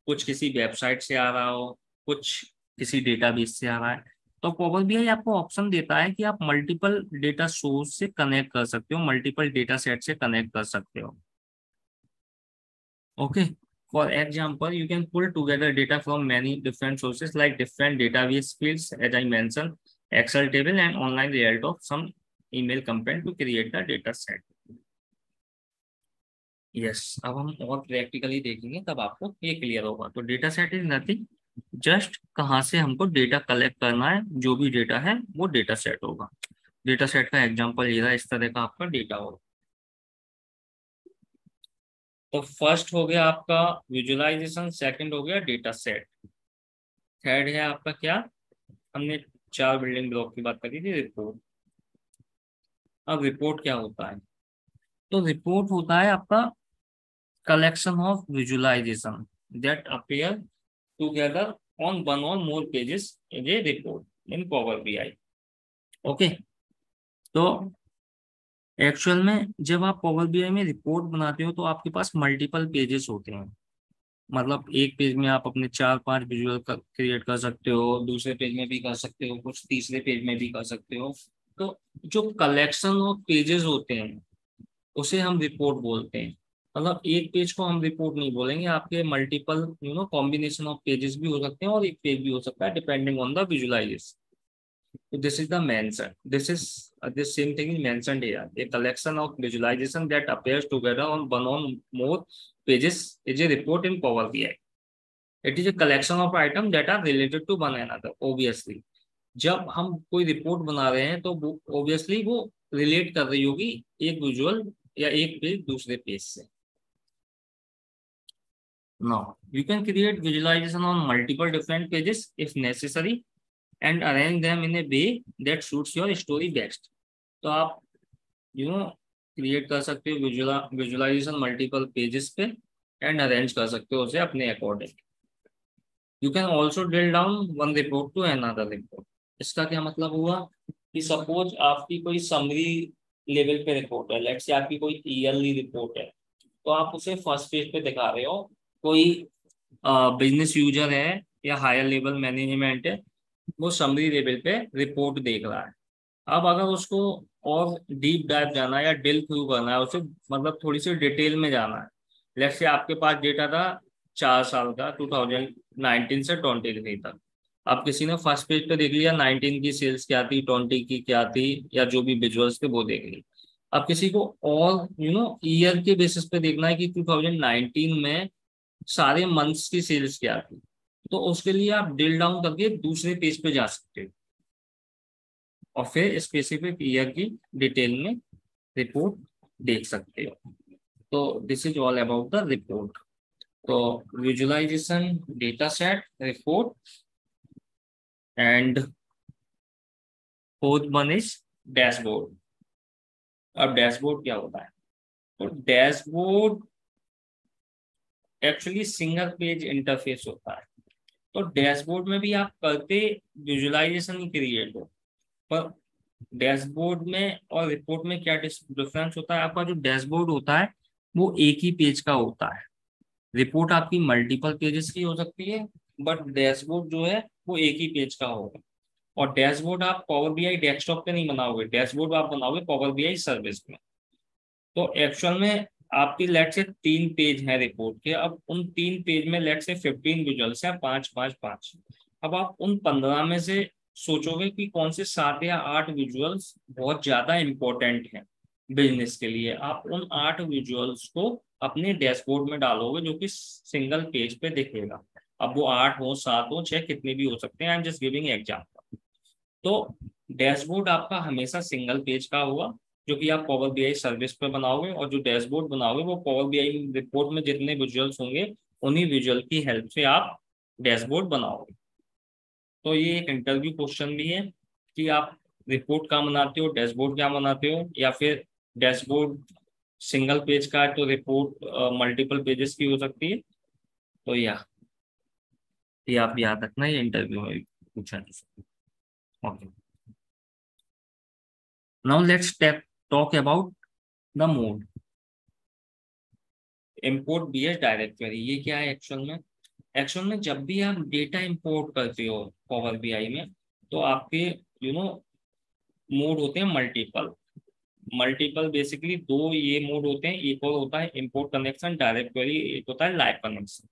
कुछ किसी वेबसाइट से आ रहा हो, कुछ किसी डेटाबेस से आ रहा है। तो पावर बीआई आपको ऑप्शन देता है कि आप मल्टीपल डेटा सोर्स से कनेक्ट कर सकते हो, मल्टीपल डेटा सेट से कनेक्ट कर सकते हो। Okay, for example you can pull together data from many different sources like different database fields as I mention, Excel table and online result of some email compare to create the data set. Yes, अब हम और practically देखेंगे तब आपको ये clear होगा। तो data set is nothing, just कहाँ से हमको डेटा कलेक्ट करना है, जो भी डेटा है वो डेटा सेट होगा। डेटा सेट का एग्जांपल ये रहा, इस तरह का आपका डेटा होगा। तो फर्स्ट हो गया आपका विजुअलाइजेशन, सेकंड हो गया डेटा सेट, थर्ड है आपका क्या, हमने 4 बिल्डिंग ब्लॉक की बात करी थी, रिपोर्ट। अब रिपोर्ट क्या होता है? तो रिपोर्ट होता है आपका collection of visualization that appear together on one or more pages in a report in Power BI। Okay, तो एक्चुअल में जब आप पावर बीआई में रिपोर्ट बनाते हो तो आपके पास मल्टीपल पेजेस होते हैं। मतलब एक पेज में आप अपने 4-5 विजुअल क्रिएट कर सकते हो, दूसरे पेज में भी कर सकते हो, कुछ तीसरे पेज में भी कर सकते हो। तो जो कलेक्शन ऑफ पेजेस होते हैं उसे हम रिपोर्ट बोलते हैं। मतलब एक पेज को हम रिपोर्ट नहीं बोलेंगे, आपके मल्टीपल कॉम्बिनेशन ऑफ पेजेस भी हो सकते हैं और एक पेज भी हो सकता है depending on the visualization. So this is the mention. This is the same thing is mentioned here. A collection of visualization that appears together on one or more pages is a report in Power BI. It is a collection of items that are related to one another. Obviously, जब हम कोई report बना रहे हैं तो obviously वो relate कर रही होगी एक विजुअल या एक पेज दूसरे पेज से। Now, you can create visualization on multiple different pages if necessary and arrange them in a way that suits your story best. तो आप क्रिएट कर सकते हो विजुअलाइजेशन मल्टीपल पेजेस पे एंड अरेंज कर सकते हो उसे अपने अकॉर्डिंग। You can also drill down one report to another report. इसका क्या मतलब हुआ कि सपोज आपकी कोई समरी लेवल पे रिपोर्ट है, लेट्स से आपकी कोई ईयरली रिपोर्ट है, तो आप उसे फर्स्ट पेज पे दिखा रहे हो। कोई बिजनेस यूजर है या हायर लेवल मैनेजमेंट है, वो समरी लेवल पे रिपोर्ट देख रहा है। अब अगर उसको और डीप डाइव जाना है या डिल थ्रू करना है उसे, मतलब थोड़ी सी डिटेल में जाना है, लेट्स से आपके पास डेटा था 4 साल का, 2019 से 23 तक। अब किसी ने फर्स्ट पेज पे देख लिया 19 की सेल्स क्या थी, 20 की क्या थी, या जो भी विजुअल्स थे वो देख ली। अब किसी को और ईयर के बेसिस पे देखना है कि 2019 में सारे मंथ्स की सेल्स क्या थी, तो उसके लिए आप डिल डाउन करके दूसरे पेज पे जा सकते हो और फिर स्पेसिफिक ईयर की डिटेल में रिपोर्ट देख सकते हो। तो this is all about the report. तो visualisation, data set, report and fourth one is dashboard. अब डैशबोर्ड क्या होता है? तो dashboard actually single page interface होता है। तो डैशबोर्ड में भी आप करते विजुअलाइजेशन ही क्रिएट हो, पर डैशबोर्ड में और रिपोर्ट में क्या डिफरेंस होता है? आपका जो डैशबोर्ड होता है वो एक ही पेज का होता है। रिपोर्ट आपकी मल्टीपल पेजेस की हो सकती है, बट डैशबोर्ड जो है वो एक ही पेज का होगा। और डैशबोर्ड आप पावर बीआई डेस्कटॉप पे नहीं बनाओगे, डैशबोर्ड आप बनाओगे पावर बीआई सर्विस में। तो एक्चुअल में आपकी लेट से 3 पेज है रिपोर्ट के। अब उन 3 पेज में लेट से 15 विजुअल्स हैं, 5-5-5। अब आप उन 15 में से सोचोगे कि कौन से 7 या 8 विजुअल्स बहुत ज्यादा इंपॉर्टेंट हैं बिजनेस के लिए। आप उन 8 विजुअल्स को अपने डैशबोर्ड में डालोगे जो कि सिंगल पेज पे दिखेगा। अब वो 8 हो, 7 हो, 6 कितने भी हो सकते हैं, I am just giving example. तो डैशबोर्ड आपका हमेशा सिंगल पेज का होगा जो कि आप पावर बीआई सर्विस पे बनाओगे, और जो डैशबोर्ड बनाओगे वो पावर बीआई रिपोर्ट में जितने विजुअल्स होंगे उन्हीं विजुअल की हेल्प से आप डैशबोर्ड बनाओगे। तो ये एक इंटरव्यू क्वेश्चन भी है कि आप रिपोर्ट क्या बनाते हो, डैशबोर्ड क्या बनाते हो, या फिर डैशबोर्ड सिंगल पेज का है तो रिपोर्ट मल्टीपल पेजेस की हो सकती है। तो ये आप याद रखना, ये इंटरव्यू में भी पूछा जा सकता है। Okay, now let's talk about the mode. Import vs directory, ये क्या है एक्चुअल में? एक्चुअल में जब भी आप डेटा इंपोर्ट करते हो पावर बीआई में, तो आपके मोड होते हैं मल्टीपल। मल्टीपल बेसिकली दो ये मोड होते हैं, एक और होता है इंपोर्ट कनेक्शन डायरेक्ट क्वेरी, एक होता है लाइव कनेक्शन।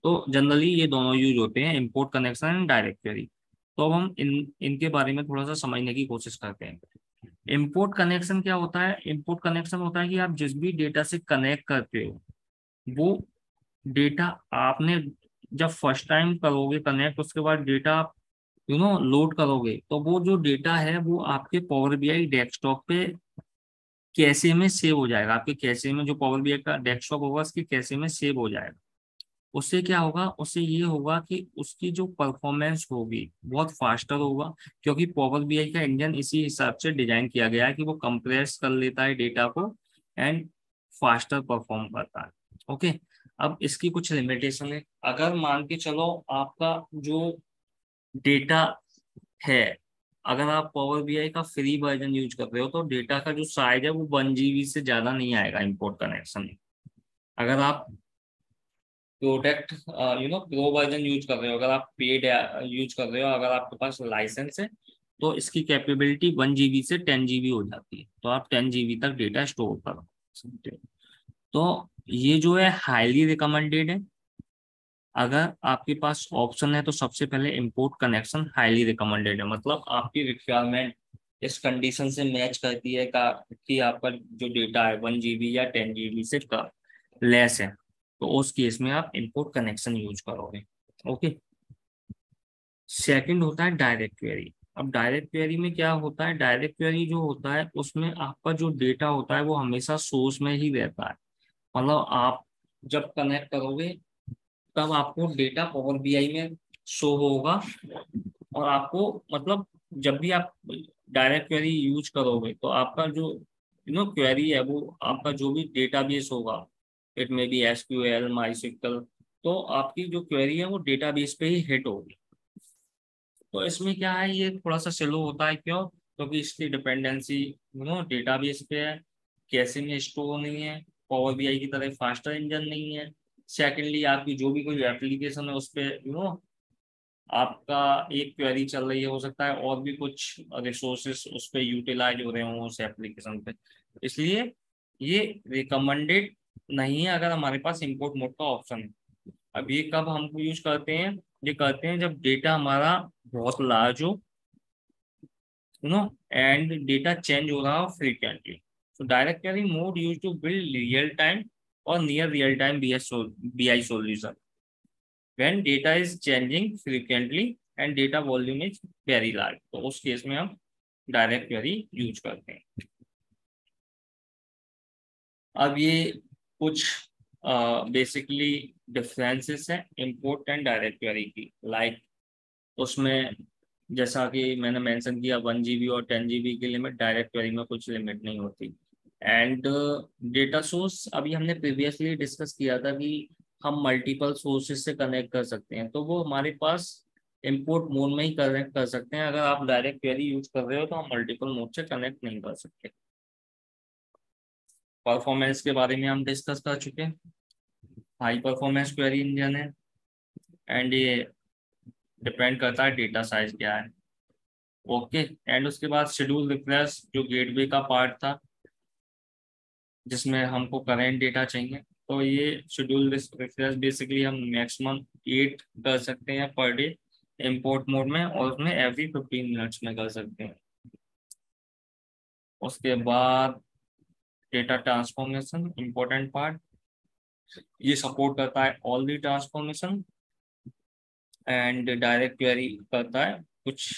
तो जनरली ये दोनों यूज होते हैं, import connection and direct query. तो अब हम इनके बारे में थोड़ा सा समझने की कोशिश करते हैं। इंपोर्ट कनेक्शन क्या होता है? इंपोर्ट कनेक्शन होता है कि आप जिस भी डेटा से कनेक्ट करते हो, वो डेटा आपने जब फर्स्ट टाइम करोगे कनेक्ट, उसके बाद डेटा आप लोड करोगे, तो वो जो डेटा है वो आपके पावर बीआई डेस्कटॉप पे कैशे में सेव हो जाएगा। आपके कैशे में जो पावर बीआई का डेस्कटॉप होगा उसके कैशे में सेव हो जाएगा। उससे क्या होगा? उससे ये होगा कि उसकी जो परफॉर्मेंस होगी बहुत फास्टर होगा, क्योंकि पावर बीआई का इंजन इसी हिसाब से डिजाइन किया गया है कि वो कंप्रेस कर लेता है डेटा को एंड फास्टर परफॉर्म करता है। ओके। अब इसकी कुछ लिमिटेशन है। अगर मान के चलो आपका जो डेटा है, अगर आप पावर बीआई का फ्री वर्जन यूज कर रहे हो तो डेटा का जो साइज है वो 1 GB से ज्यादा नहीं आएगा इंपोर्ट कनेक्शन में। अगर आप प्रोडक्ट प्रो वर्जन यूज कर रहे हो, अगर आप पेड यूज कर रहे हो, अगर आपके पास लाइसेंस है, तो इसकी कैपेबिलिटी 1 GB से 10 GB हो जाती है, तो आप 10 GB तक डेटा स्टोर कर सकते हो। तो ये जो है हाईली रिकमेंडेड है। अगर आपके पास ऑप्शन है तो सबसे पहले इंपोर्ट कनेक्शन हाईली रिकमेंडेड है, मतलब आपकी रिक्वायरमेंट इस कंडीशन से मैच करती है कि आपका जो डेटा है 1 GB या 10 GB से लेस है, तो उस केस में आप इंपोर्ट कनेक्शन यूज करोगे। ओके। सेकंड होता है डायरेक्ट क्वेरी। अब डायरेक्ट क्वेरी में क्या होता है? डायरेक्ट क्वेरी जो होता है उसमें आपका जो डेटा होता है वो हमेशा सोर्स में ही रहता है। मतलब आप जब कनेक्ट करोगे तब आपको डेटा पावर बीआई में शो होगा, और आपको मतलब जब भी आप डायरेक्ट क्वेरी यूज करोगे तो आपका जो क्वेरी है वो आपका जो भी डेटाबेस होगा, it may be SQL MySQL, तो आपकी जो क्वेरी है वो डेटाबेस पे ही हिट होगी। तो इसमें क्या है, ये थोड़ा सा स्लो होता है। क्यों? क्योंकि इसकी डिपेंडेंसी डेटाबेस पे है, कैसे में स्टोर नहीं है, पावर बीआई की तरह फास्टर इंजन नहीं है। सेकेंडली आपकी जो भी कोई एप्लीकेशन है उस पे आपका एक क्वेरी चल रही है, हो सकता है और भी कुछ रिसोर्सेस उस पर यूटिलाइज हो रहे हों उस एप्लीकेशन पे। इसलिए ये रिकमेंडेड नहीं है अगर हमारे पास इंपोर्ट मोड का ऑप्शन है। अब ये कब हम यूज करते हैं? ये करते हैं जब डेटा हमारा बहुत लार्ज हो, नो एंड डेटा चेंज हो रहा हो frequently. So direct query mode use to build real time और near real time BI solution when data is changing frequently and data volume is very large, तो उस case में हम direct query use करते हैं। अब ये कुछ बेसिकली डिफरेंसेस हैं इंपोर्ट एंड डायरेक्ट क्वेरी की। लाइक उसमें जैसा कि मैंने मेंशन किया 1 GB और 10 GB की लिमिट, डायरेक्ट क्वेरी में कुछ लिमिट नहीं होती। एंड डेटा सोर्स अभी हमने प्रीवियसली डिस्कस किया था कि हम मल्टीपल सोर्सेज से कनेक्ट कर सकते हैं, तो वो हमारे पास इंपोर्ट मोड में ही कनेक्ट कर सकते हैं। अगर आप डायरेक्ट क्वेरी यूज कर रहे हो तो हम मल्टीपल मोड से कनेक्ट नहीं कर सकते। परफॉर्मेंस के बारे में हम डिस्कस कर चुके हैं, हाई परफॉर्मेंस क्वेरी इंजन है, एंड ये डिपेंड करता है डेटा साइज क्या है। ओके। एंड उसके बाद शेड्यूल रिफ्रेश जो गेटवे का पार्ट था, जिसमें हमको करेंट डेटा चाहिए, तो ये शेड्यूल रिफ्रेश बेसिकली हम मैक्सिमम 8 कर सकते हैं पर डे इंपोर्ट मोड में, और उसमें एवरी 15 मिनट्स में कर सकते हैं। उसके बाद डेटा ट्रांसफॉर्मेशन इंपॉर्टेंट पार्ट, ये सपोर्ट करता है all the transformation, and direct query करता है कुछ,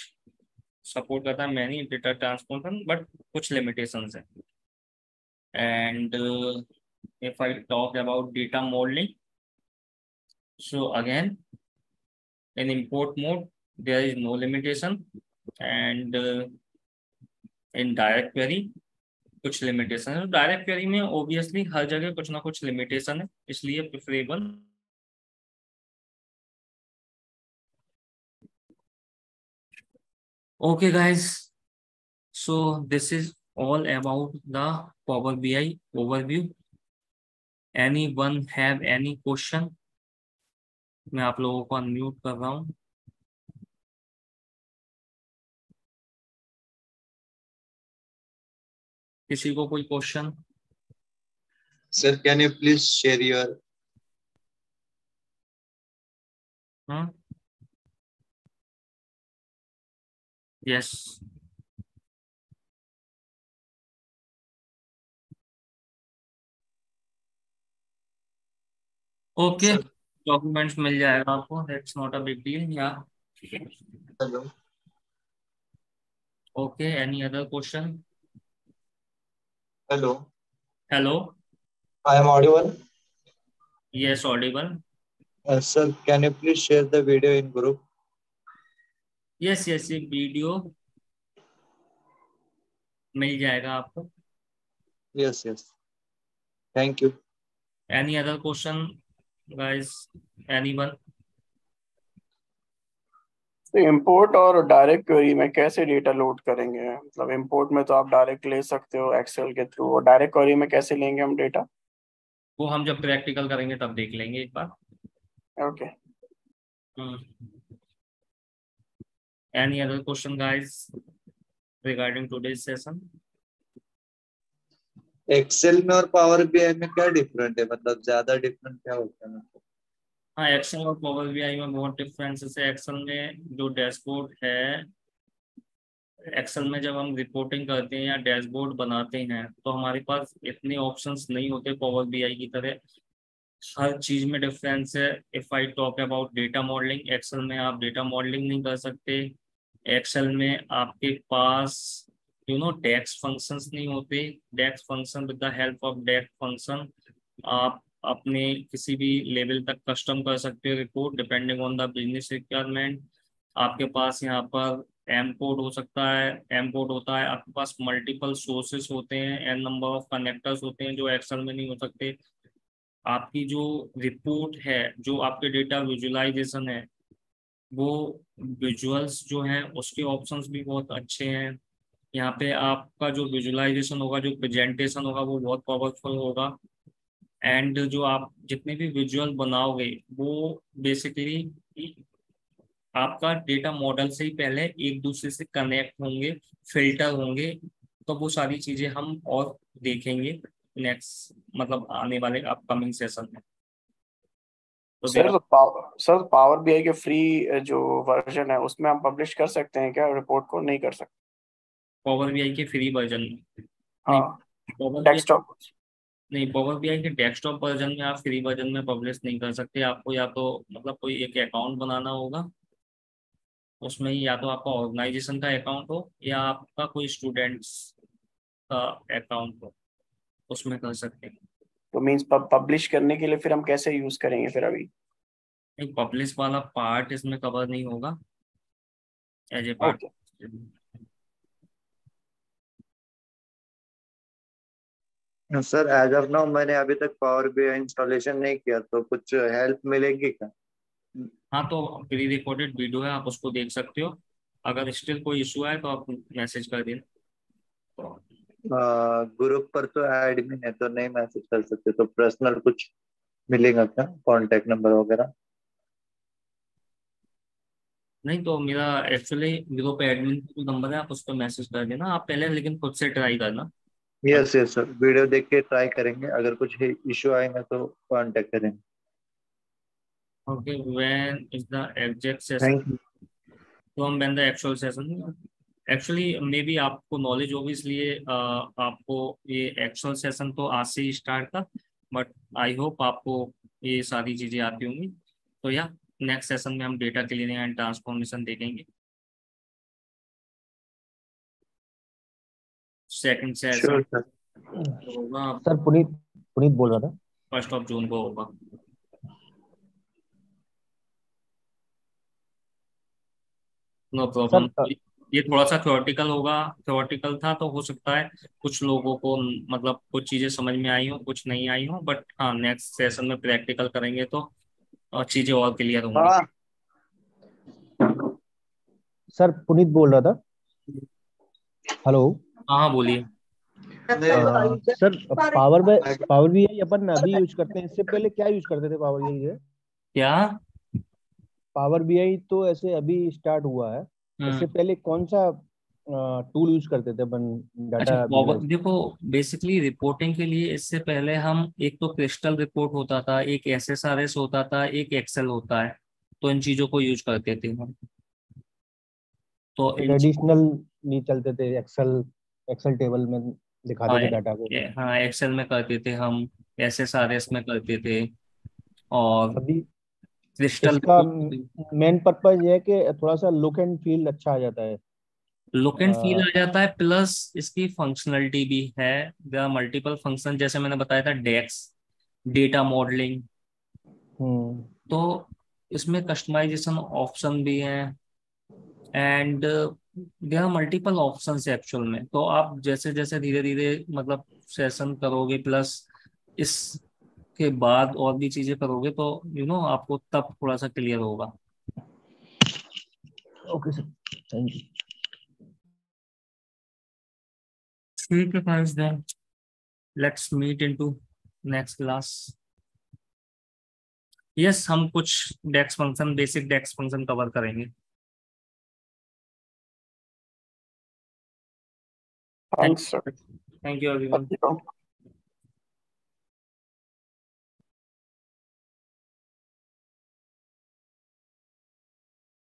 सपोर्ट करता है मैनी डेटा ट्रांसफॉर्मेशन बट कुछ लिमिटेशंस है। And if I talk about data modeling, so again in import mode there is no limitation, and in direct query कुछ limitation है। Direct query में ऑब्वियसली हर जगह कुछ ना कुछ लिमिटेशन है, इसलिए preferable. Okay guys, so this is all about the power BI overview. Any one have any question? मैं आप लोगों को अनम्यूट कर रहा हूँ। किसी को कोई question? Sir, can you please share your? हाँ, यस, ओके, Sir, डॉक्यूमेंट्स मिल जाएगा आपको, that's not a big deal. या hello. Okay, any other question? Hello. Hello, I am audible. Yes Audible. Sir, can you please share the video in group? Yes yes, ये video मिल जाएगा आपको। Yes, yes. Thank you. Any other question guys, anyone? तो import और direct query में कैसे data load करेंगे? मतलब import में तो आप डायरेक्ट ले सकते हो एक्सेल के थ्रू, और डायरेक्ट क्वेरी में कैसे लेंगे हम डेटा? वो हम जब प्रैक्टिकल करेंगे तब देख लेंगे एक बार। Okay. Any other question guys regarding today's session? Excel में और पावर बीआई में क्या डिफरेंट है, मतलब ज्यादा डिफरेंट क्या होता है? मतलब हाँ, एक्सेल और पावर बीआई में बहुत डिफरेंसेस है। एक्सेल में जो डैशबोर्ड है, एक्सेल में जब हम रिपोर्टिंग करते हैं या डैशबोर्ड बनाते हैं तो हमारे पास इतने ऑप्शंस नहीं होते पावर बीआई की तरह। हर चीज में डिफरेंस है। If I talk about data modelling, Excel में आप डेटा मॉडलिंग नहीं कर सकते। एक्सेल में आपके पास डेक्स फंक्शंस नहीं होते। DAX function, with the help of DAX function आप अपने किसी भी लेवल तक कस्टम कर सकते हो report, depending on the business requirement. आपके पास यहाँ पर एम कोड हो सकता है, एम कोड होता है। आपके पास मल्टीपल सोर्सेस होते हैं, एन नंबर ऑफ कनेक्टर्स होते हैं जो एक्सेल में नहीं हो सकते। आपकी जो रिपोर्ट है, जो आपके डेटा विजुअलाइजेशन है, वो विजुअल्स जो हैं उसके ऑप्शंस भी बहुत अच्छे हैं। यहाँ पे आपका जो विजुअलाइजेशन होगा, जो प्रेजेंटेशन होगा, वो बहुत पावरफुल होगा। एंड जो आप जितने भी विजुअल बनाओगे वो बेसिकली आपका डेटा मॉडल से ही पहले एक दूसरे से कनेक्ट होंगे, फिल्टर होंगे। तो वो सारी चीजें हम और देखेंगे नेक्स्ट, मतलब आने वाले अपकमिंग सेशन में। तो सर देर सर पावर बीआई के फ्री जो वर्जन है उसमें हम पब्लिश कर सकते हैं क्या रिपोर्ट को? नहीं कर सकते? पावर बीआई के फ्री वर्जन में नहीं। हाँ, पावर बीआई डेस्कटॉप। नहीं, पावर बीआई के डेस्कटॉप वर्जन में आप फ्री वर्जन में पब्लिश नहीं कर सकते। आपको या तो मतलब कोई एक अकाउंट बनाना होगा, उसमें ही या तो आपका ऑर्गेनाइजेशन का अकाउंट हो या आपका कोई स्टूडेंट्स का अकाउंट हो, उसमें कर सकते हैं। तो मींस पब्लिश करने के लिए फिर हम कैसे यूज करेंगे फिर अभी? नहीं, पब्लिश वाला पार्ट इसमें कवर नहीं होगा as a part. Okay. Sir as of now मैंने अभी तक पावर बीआई इंस्टॉलेशन नहीं किया, तो कुछ हेल्प मिलेगी क्या? हाँ, तो प्री रिकॉर्डेड वीडियो है, आप उसको देख सकते हो। अगर स्टिल कोई इशू है तो आप मैसेज कर देना। ग्रुप पर तो एडमिन है तो नहीं मैसेज कर सकते, तो पर्सनल कुछ मिलेगा क्या, कांटेक्ट नंबर वगैरह? नहीं तो मेरा एक्चुअली ग्रुप एडमिन का जो नंबर है आप उस पर मैसेज कर देना। आप पहले लेकिन खुद से ट्राई करना। यस यस सर, वीडियो देख के ट्राई करेंगे, अगर कुछ इशू आएगा तो कांटेक्ट करेंगे। Okay, when is the exact session? Thank you. तो हम when the actual session, actually may be आपको नॉलेज होगी इसलिए आपको ये एक्चुअल सेशन तो आज से ही स्टार्ट था, बट आई होप आपको ये सारी चीज़ें आती होंगी। तो या नेक्स्ट सेशन में हम डेटा क्लीनिंग एंड ट्रांसफॉर्मेशन देखेंगे। Second session sure sir. होगा सर पुनीत पुनीत बोल रहा था। 1 जून को होगा। No problem. सर ये थोड़ा सा थ्योरेटिकल होगा, थ्योरेटिकल था तो हो सकता है कुछ लोगों को मतलब कुछ चीजें समझ में आई हो, कुछ नहीं आई हो, बट हाँ नेक्स्ट सेशन में प्रैक्टिकल करेंगे तो चीजें और क्लियर होंगी। हाँ सर पुनीत बोल रहा था। हेलो। हाँ हाँ, बोलिए। सर पावर बीआई अपन अभी यूज करते हैं, इससे पहले क्या यूज करते थे पावर बीआई? क्या? पावर बीआई तो ऐसे अभी स्टार्ट हुआ है, हम्म इससे पहले कौन सा टूल यूज करते थे अपन अच्छा डाटा पॉवर, विजुअलाइज? देखो बेसिकली रिपोर्टिंग के लिए इससे पहले हम, एक तो क्रिस्टल रिपोर्ट होता था, एक एसएसआरएस होता था, एक एक्सेल होता है। तो इन चीजों को यूज करते थे हम। तो इन ट्रेडिशनल नहीं चलते थे, एक्सेल एक्सेल टेबल में हाँ दिखाते थे डाटा को? हाँ एक्सेल में करते थे हम, एसएसआरएस में करते थे, और अभी क्रिस्टल इसका रिपोर्ट। मेन पर्पज ये है कि थोड़ा सा लुक एंड फील अच्छा आ जाता है। लुक एंड फील अ, आ जाता है, प्लस इसकी फंक्शनलिटी भी है। देयर आर मल्टीपल फंक्शन, जैसे मैंने बताया था डेक्स, डेटा मॉडलिंग। हम्म। तो इसमें कस्टमाइजेशन ऑप्शन भी हैं, and there are multiple option actual में। तो आप जैसे जैसे धीरे धीरे मतलब सेशन करोगे, प्लस इसके बाद और भी चीजें करोगे, तो आपको तब थोड़ा सा क्लियर होगा। Okay sir, thank you. ठीक है friends, then let's meet into next class. Yes, हम कुछ DAX function, basic DAX function cover करेंगे। Thanks sir. Thank you everyone.